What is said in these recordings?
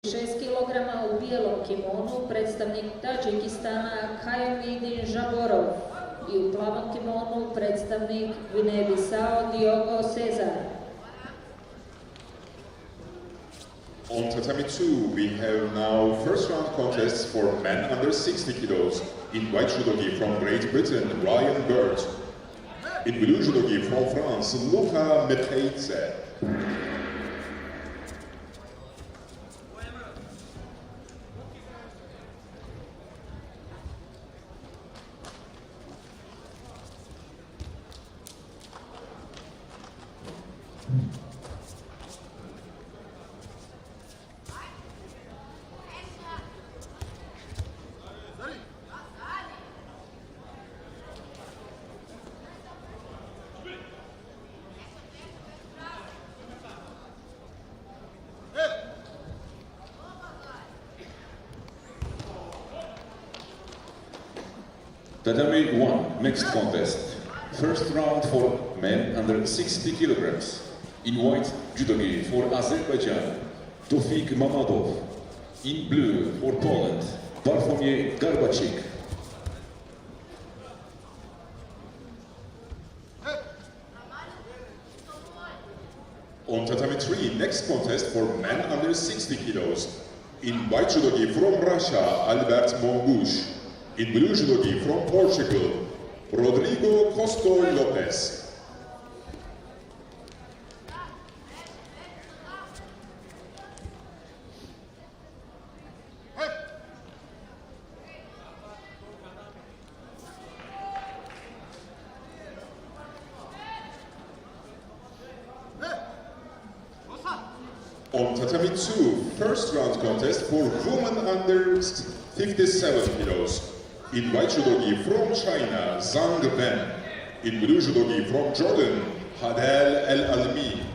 6 kg u bijelom kimonu predstavnik Tadžikistana Kajumidin Žaborov i u plavom kimonu predstavnik Gvineje-Bisao Diogo Cesar. On tatami 2, we have now first round contests for men under 60 kilos. In white judogi from Great Britain, Ryan Burt. In blue judogi from France, Luca Mepeitze. Tatami 1, next contest. First round for men under 60 kilograms. In white judogi for Azerbaijan, Tofik Mamadov. In blue for Poland, Bartłomiej Garbacik. On tatami 3, next contest for men under 60 kilos. In white judogi from Russia, Albert Mongush. In blue judogi from Portugal, Rodrigo Costo Lopez. On tatami 2, first round contest for women under 57 kilos. In white judogi from China, Zhang Ben. In blue judogi from Jordan, Hadel El Almi.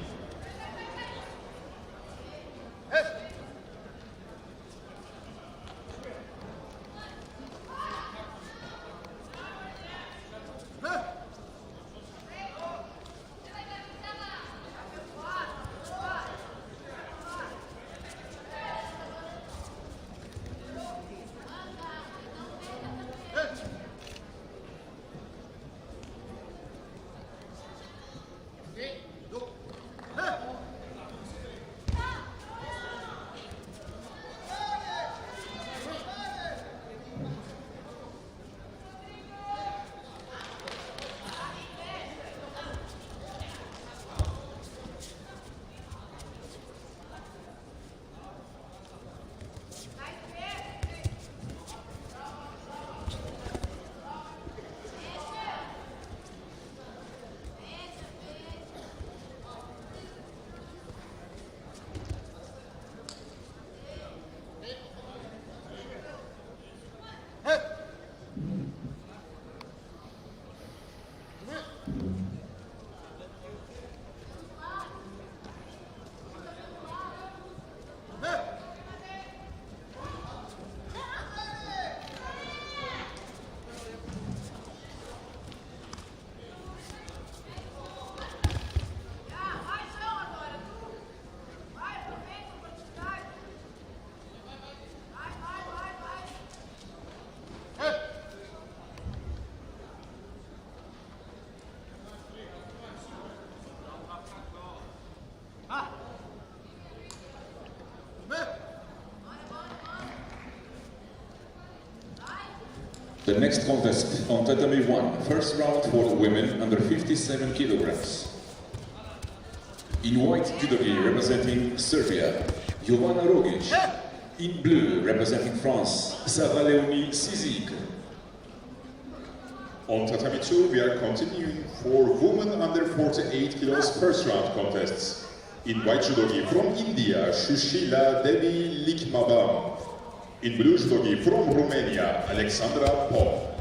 The next contest on tatami 1, first round for women under 57 kilograms. In white judogi representing Serbia, Jovana Rogic. In blue representing France, Sarah Leonie Sizik. On tatami 2, we are continuing for women under 48 kilos first round contests. In white judogi from India, Shushila Devi Likmabam. In blue judogi from Romania, Alexandra Pop.